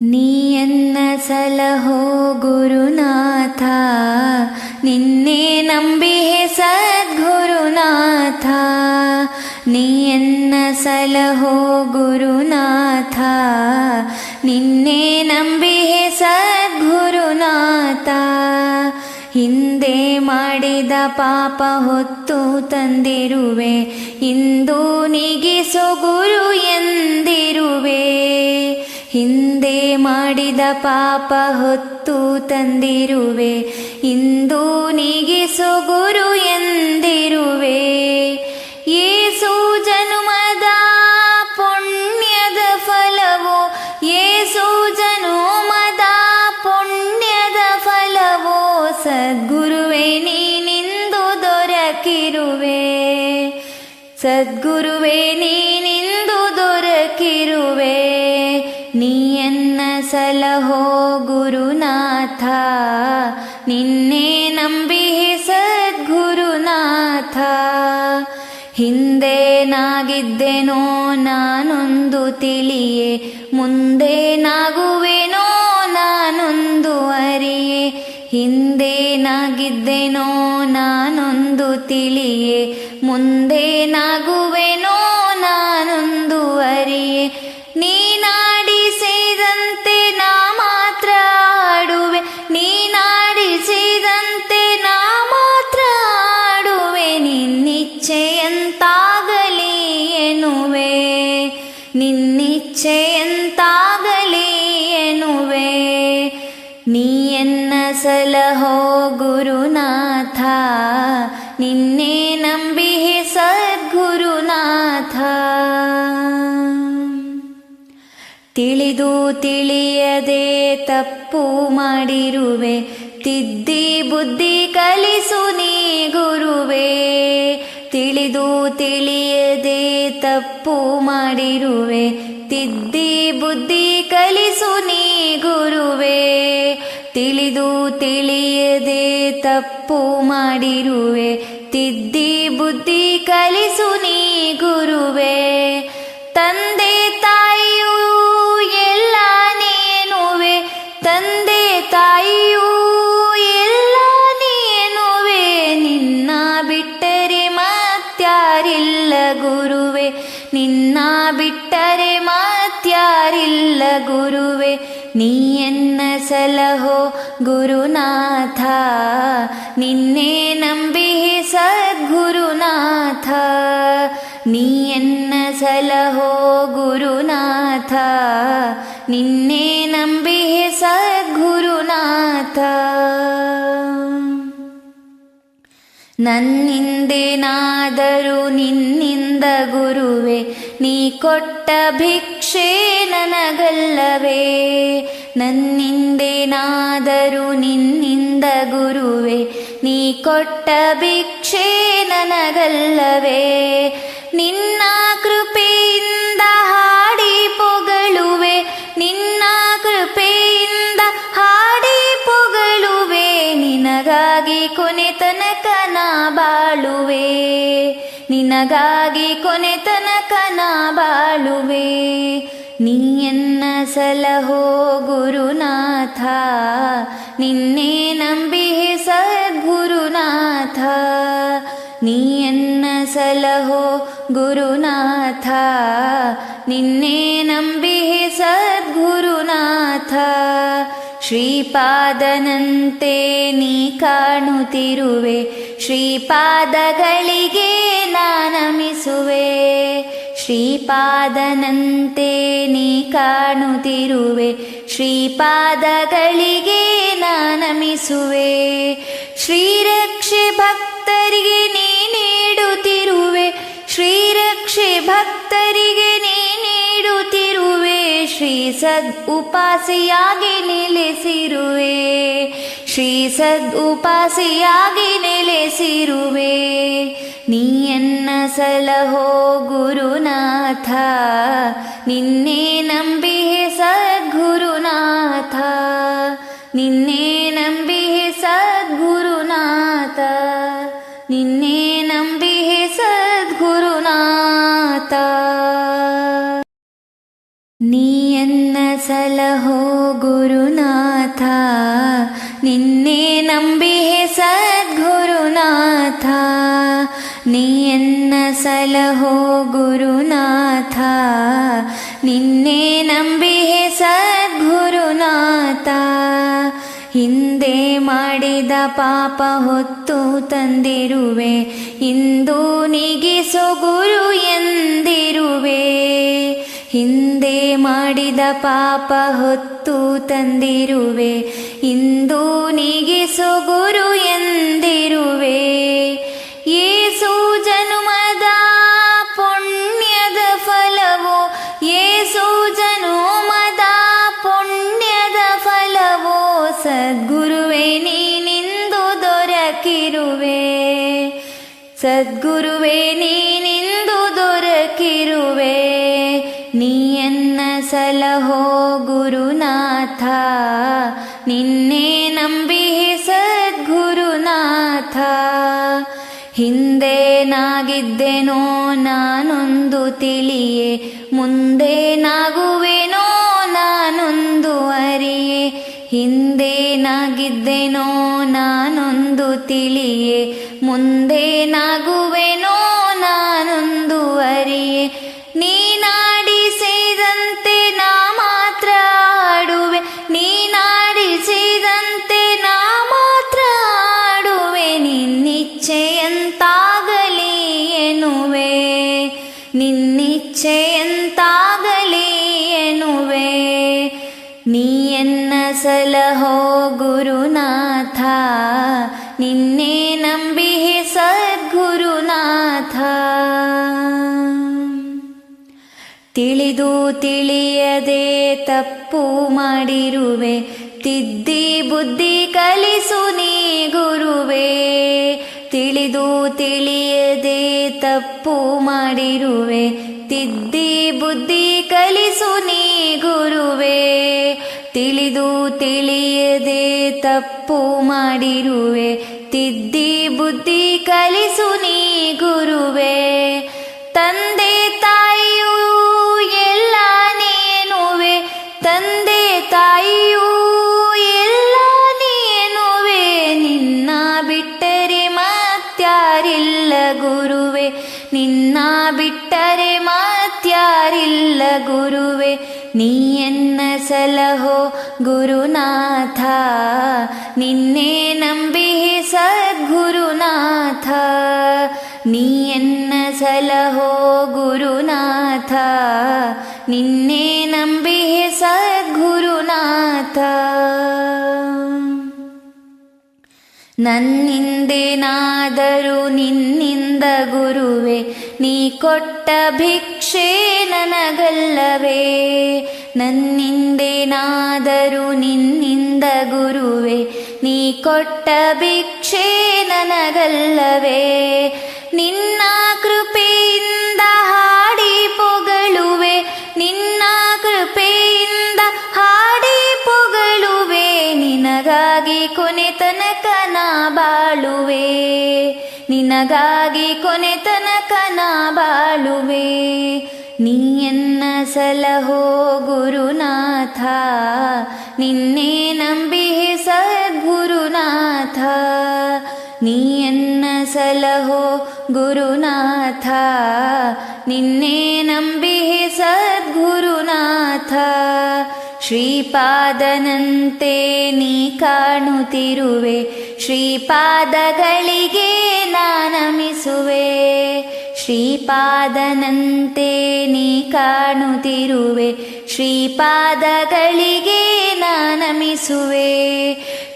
ನೀಯನ್ನ ಸಲಹೋ ಗುರುನಾಥ, ನಿನ್ನೆ ನಂಬಿಹೆ ಸದ್ಗುರುನಾಥ. ನೀಯನ್ನ ಸಲಹೋ ಗುರುನಾಥ, ನಿನ್ನೆ ನಂಬಿಹೆ ಸದ್ಗುರುನಾಥ. ಹಿಂದೆ ಮಾಡಿದ ಪಾಪ ಹೊತ್ತು ತಂದಿರುವೆ, ಇಂದು ನೀಗಿಸೋ ಗುರು ಎಂದಿರುವೆ. ಹಿಂದೆ ಮಾಡಿದ ಪಾಪ ಹೊತ್ತು ತಂದಿರುವೆ, ಇಂದು ನೀಗಿಸೋ ಗುರು ಎಂದಿರುವೆ. ಏಸು ಜನುಮದ ಪುಣ್ಯದ ಫಲವೋ, ಏಸು ಜನುಮದ ಪುಣ್ಯದ ಫಲವೋ, ಸದ್ಗುರುವೇ ನೀನಿಂದು ದೊರಕಿರುವೆ. ಸದ್ಗುರುವೇ ನೀನಿಂದು ದೊರಕಿರುವೆ. ನೀಯನ್ನ ಸಲಹೋ ಗುರುನಾಥ, ನಿನ್ನೆ ನಂಬಿಹೆ ಸದ್ಗುರುನಾಥ. ಹಿಂದೇನಾಗಿದ್ದೆನೋ ನಾನೊಂದು ತಿಳಿಯೆ, ಮುಂದೇನಾಗುವೆನೋ ನಾನೊಂದು ಅರಿಯೆ. ಹಿಂದೇನಾಗಿದ್ದೆನೋ ನಾನೊಂದು ತಿಳಿಯೆ, ಮುಂದೇನಾಗುವೆನೋ ನಾನೊಂದು ಅರಿಯೆ. ನೀನಾಡಿಸಿದಂತೆ ನಾ ಮಾತ್ರ ಆಡುವೆ, ನೀನಾಡಿಸಿದಂತೆ ನಾ ಮಾತ್ರ ಆಡುವೆ. ನಿನ್ನಿಚ್ಛೆಯಂತಾಗಲಿ ಎನ್ನುವೆ, ನಿನ್ನಿಚ್ಛೆಯಂತಾಗಲಿ ಎನ್ನುವೆ. ನೀಯನ್ನ ಸಲಹೋ ಗುರುನಾಥ, ನಿನ್ನೆ ನಂಬಿಹೆ ಸದ್ಗುರುನಾಥ. ತಿಳಿದು ತಿಳಿಯದೆ ತಪ್ಪು ಮಾಡಿರುವೆ, ತಿದ್ದಿ ಬುದ್ಧಿ ಕಲಿಸು ನೀ ಗುರುವೇ. ತಿಳಿದು ತಿಳಿಯದೆ ತಪ್ಪು ಮಾಡಿರುವೆ, ತಿದ್ದಿ ಬುದ್ಧಿ ಕಲಿಸು ನೀ ಗುರುವೇ. ತಿಳಿದು ತಿಳಿಯದೆ ತಪ್ಪು ಮಾಡಿರುವೆ, ತಿದ್ದಿ ಬುದ್ಧಿ ಕಲಿಸು ನೀ ಗುರುವೇ. ತಂದೆ ತಾಯಿಯೂ ಎಲ್ಲ ನೀನುವೆ, ತಂದೆ ತಾಯಿಯೂ ಎಲ್ಲ ನೀನುವೆ. ನಿನ್ನ ಬಿಟ್ಟರೆ ಮತ್ಯಾರಿಲ್ಲ ಗುರುವೆ, ನಿನ್ನ ಬಿಟ್ಟರೆ ಮತ್ಯಾರಿಲ್ಲ ಗುರುವೆ. ನೀಯನ್ನ ಸಲಹೋ ಗುರುನಾಥ, ನಿನ್ನೆ ನಂಬಿಹೆ ಸದ್ಗುರುನಾಥ. ನೀಯನ್ನ ಸಲಹೋ ಗುರುನಾಥ, ನಿನ್ನೆ ನಂಬಿಹೆ ಸದ್ಗುರುನಾಥ. ನನ್ನಿಂದೇನಾದರೂ ನಿನ್ನಿಂದ ಗುರುವೆ, ನೀ ಕೊಟ್ಟ ಭಿಕ್ಷೆ ನನಗಲ್ಲವೇ. ನನ್ನಿಂದೇನಾದರೂ ನಿನ್ನಿಂದ ಗುರುವೆ, ನೀ ಕೊಟ್ಟ ಭಿಕ್ಷೆ ನನಗಲ್ಲವೇ. ನಿನ್ನ ಕೃಪೆಯಿಂದ ಹಾಡಿ ಪೊಗಳುವೆ, ನಿನ್ನ ಕೃಪೆಯಿಂದ ಹಾಡಿ ಪೊಗಳುವೆ. ನಿನಗಾಗಿ ಕೊನೆ ತನಕ ನಾ ಬಾಳುವೆ, ನಿನಗಾಗಿ ಕೊನೆ ತನಕ ನಾ ಬಾಳುವೆ. ನೀಯನ್ನ ಸಲಹೋ ಗುರುನಾಥ, ನಿನ್ನೆ ನಂಬಿಹೆ ಸದ್ಗುರುನಾಥ. ನೀಯನ್ನ ಸಲಹೋ ಗುರುನಾಥ, ನಿನ್ನೆ ನಂಬಿಹೆ ಸದ್ಗುರುನಾಥ. ಶ್ರೀಪಾದನಂತೆ ನೀ ಕಾಣುತ್ತಿರುವೆ, ಶ್ರೀಪಾದಗಳಿಗೆ ನಾನಮಿಸುವೆ. ಶ್ರೀಪಾದನಂತೆ ನೀ ಕಾಣುತ್ತಿರುವೆ, ಶ್ರೀಪಾದಗಳಿಗೆ ನಾನಮಿಸುವೆ. ಶ್ರೀರಕ್ಷೆ ಭಕ್ತರಿಗೆ ನೀ ನೀಡುತ್ತಿರುವೆ, ಶ್ರೀರಕ್ಷೆ ಭಕ್ತರಿಗೆ ನೀ ನೀಡುತ್ತಿರುವೆ. ಶ್ರೀ ಸದ್ ಉಪಾಸಿಯಾಗಿ ನೆಲೆಸಿರುವೆ, ಶ್ರೀ ಸದ್ ಉಪಾಸಿಯಾಗಿ ನೆಲೆಸಿರುವೆ. ನೀಯನ್ನ ಸಲಹೋ ಗುರುನಾಥ, ನಿನ್ನೆ ನಂಬಿಹೆ ಸದ್ಗುರುನಾಥ. ನಿನ್ನೆ ನಂಬಿಹೆ ಸದ್ಗುರುನಾಥ, ನಿನ್ನೆ ನಂಬಿಹೆ ಸದ್ಗುರುನಾಥ. ನೀಯನ್ನ ಸಲಹೋ ಗುರುನಾಥ, ನಿನ್ನೆ ನಂಬಿಹೆ ಸದ್ಗುರುನಾಥ. ನೀಯನ್ನ ಸಲಹೋ ಗುರುನಾಥ, ನಿನ್ನೆ ನಂಬಿಹೆ ಸದ್ಗುರುನಾಥ. ಹಿಂದೆ ಮಾಡಿದ ಪಾಪ ಹೊತ್ತು ತಂದಿರುವೆ, ಇಂದು ನೀಗಿಸೋ ಗುರು ಎಂದಿರುವೆ. ಹಿಂದೆ ಮಾಡಿದ ಪಾಪ ಹೊತ್ತು ತಂದಿರುವೆ, ಇಂದು ನೀಗಿಸೋ ಗುರು ಎಂದಿರುವೆ. ಏಸು ಜನುಮದ ಪುಣ್ಯದ ಫಲವೋ, ಏಸು ಜನುಮದ ಪುಣ್ಯದ ಫಲವೋ, ಸದ್ಗುರುವೇ ನೀನಿಂದು ದೊರಕಿರುವೆ. ಸದ್ಗುರುವೇ ನೀನಿಂದು ದೊರಕಿರುವೆ. ನೀಯನ್ನ ಸಲಹೋ ಗುರುನಾಥ, ನಿನ್ನೆ ನಂಬಿಹೆ ಸದ್ಗುರುನಾಥ. ಹಿಂದೇನಾಗಿದ್ದೆನೋ ನಾನೊಂದು ತಿಳಿಯೆ, ಮುಂದೇನಾಗುವೆನೋ ನಾನೊಂದು ಅರಿಯೆ. ಹಿಂದೇನಾಗಿದ್ದೆನೋ ನಾನೊಂದು ತಿಳಿಯೆ, ಮುಂದೇನಾಗುವೆನೋ ನಾನೊಂದು ಅರಿಯೆ. ನೀನಾಡಿಸಿದಂತೆ ನಾ ಮಾತ್ರ ಆಡುವೆ, ನೀನಾಡಿಸಿದಂತೆ ನಾ ಮಾತ್ರ ಆಡುವೆ. ನಿನ್ನಿಚ್ಛೆಯಂತಾಗಲಿ ಎನ್ನುವೆ, ನಿನ್ನಿಚ್ಛೆಯಂತಾಗಲಿ ಎನ್ನುವೆ. ನೀಯನ್ನ ಸಲಹೋ ಗುರುನಾಥ, ನಿನ್ನೆ ನಂಬಿಹೆ ಸದ್ಗುರುನಾಥ. ತಿಳಿದು ತಿಳಿಯದೆ ತಪ್ಪು ಮಾಡಿರುವೆ, ತಿದ್ದಿ ಬುದ್ಧಿ ಕಲಿಸು ನೀ ಗುರುವೇ. ತಿಳಿದು ತಿಳಿಯದೆ ತಪ್ಪು ಮಾಡಿರುವೆ, ತಿದ್ದಿ ಬುದ್ಧಿ ಕಲಿಸು ನೀ ಗುರುವೇ. ತಿಳಿದು ತಿಳಿಯದೆ ತಪ್ಪು ಮಾಡಿರುವೆ, ತಿದ್ದಿ ಬುದ್ಧಿ ಕಲಿಸು ನೀ ಗುರುವೇ. ತಂದೆ ತಾಯಿಯೂ ಎಲ್ಲ ನೀನುವೆ, ತಂದೆ ತಾಯಿಯೂ ಎಲ್ಲ ನೀನುವೆ. ನಿನ್ನ ಬಿಟ್ಟರೆ ಮತ್ಯಾರಿಲ್ಲ ಗುರುವೆ, ನಿನ್ನ ಬಿಟ್ಟರೆ ಮತ್ಯಾರಿಲ್ಲ ಗುರುವೆ. ನೀಯನ್ನ ಸಲಹೋ ಗುರುನಾಥ, ನಿನ್ನೆ ನಂಬಿಹೆ ಸದ್ಗುರುನಾಥ. ನೀಯನ್ನ ಸಲಹೋ ಗುರುನಾಥ, ನಿನ್ನೆ ನಂಬಿಹೆ ಸದ್ಗುರುನಾಥ. ನನ್ನಿಂದೇನಾದರೂ ನಿನ್ನಿಂದ ಗುರುವೆ, ನೀ ಕೊಟ್ಟ ಭಿಕ್ಷೆ ನನಗಲ್ಲವೇ. ನನ್ನಿಂದೇನಾದರೂ ನಿನ್ನಿಂದ ಗುರುವೆ, ನೀ ಕೊಟ್ಟ ಭಿಕ್ಷೆ ನನಗಲ್ಲವೇ. ನಿನ್ನ ಕೃಪೆಯಿಂದ ಹಾಡಿ ಪೊಗಳುವೆ, ನಿನ್ನ ಕೃಪೆಯಿಂದ ಹಾಡಿ ಪೊಗಳುವೆ. ನಿನಗಾಗಿ ಕೊನೆ ತನಕ ನಾ ಬಾಳುವೆ, ನಿನಗಾಗಿ ಕೊನೆ ತನಕ ನಾ ಬಾಳುವೆ. ನೀಯನ್ನ ಸಲಹೋ ಗುರುನಾಥ, ನಿನ್ನೆ ನಂಬಿಹೆ ಸದ್ಗುರುನಾಥ. ನೀಯನ್ನ ಸಲಹೋ ಗುರುನಾಥ, ನಿನ್ನೆ ನಂಬಿಹೆ ಸದ್ಗುರುನಾಥ. ಶ್ರೀಪಾದನಂತೆ ನೀ ಕಾಣುತ್ತಿರುವೆ, ಶ್ರೀಪಾದಗಳಿಗೆ ನಾನಮಿಸುವೆ. ಶ್ರೀಪಾದನಂತೆ ನೀ ಕಾಣುತ್ತಿರುವೆ, ಶ್ರೀಪಾದಗಳಿಗೆ ನಾನಮಿಸುವೆ.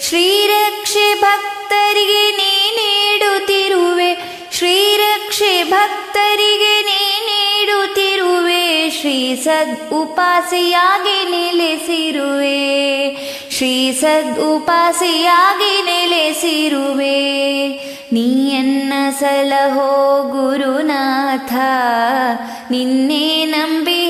ಶ್ರೀರಕ್ಷೆ ಭಕ್ತರಿಗೆ ನೀ ನೀಡುತ್ತಿರುವೆ, ಶ್ರೀರಕ್ಷೆ ಭಕ್ತರಿಗೆ ನೀ ನೀಡುತ್ತಿರುವೆ. ಶ್ರೀ ಸದ್ ಉಪಾಸಿಯಾಗಿ ನೆಲೆಸಿರುವೆ, ಶ್ರೀ ಸದ್ ಉಪಾಸಿಯಾಗಿ ನೆಲೆಸಿರುವೆ. ನೀಯನ್ನ ಸಲಹೋ ಗುರುನಾಥ, ನಿನ್ನೆ ನಂಬಿ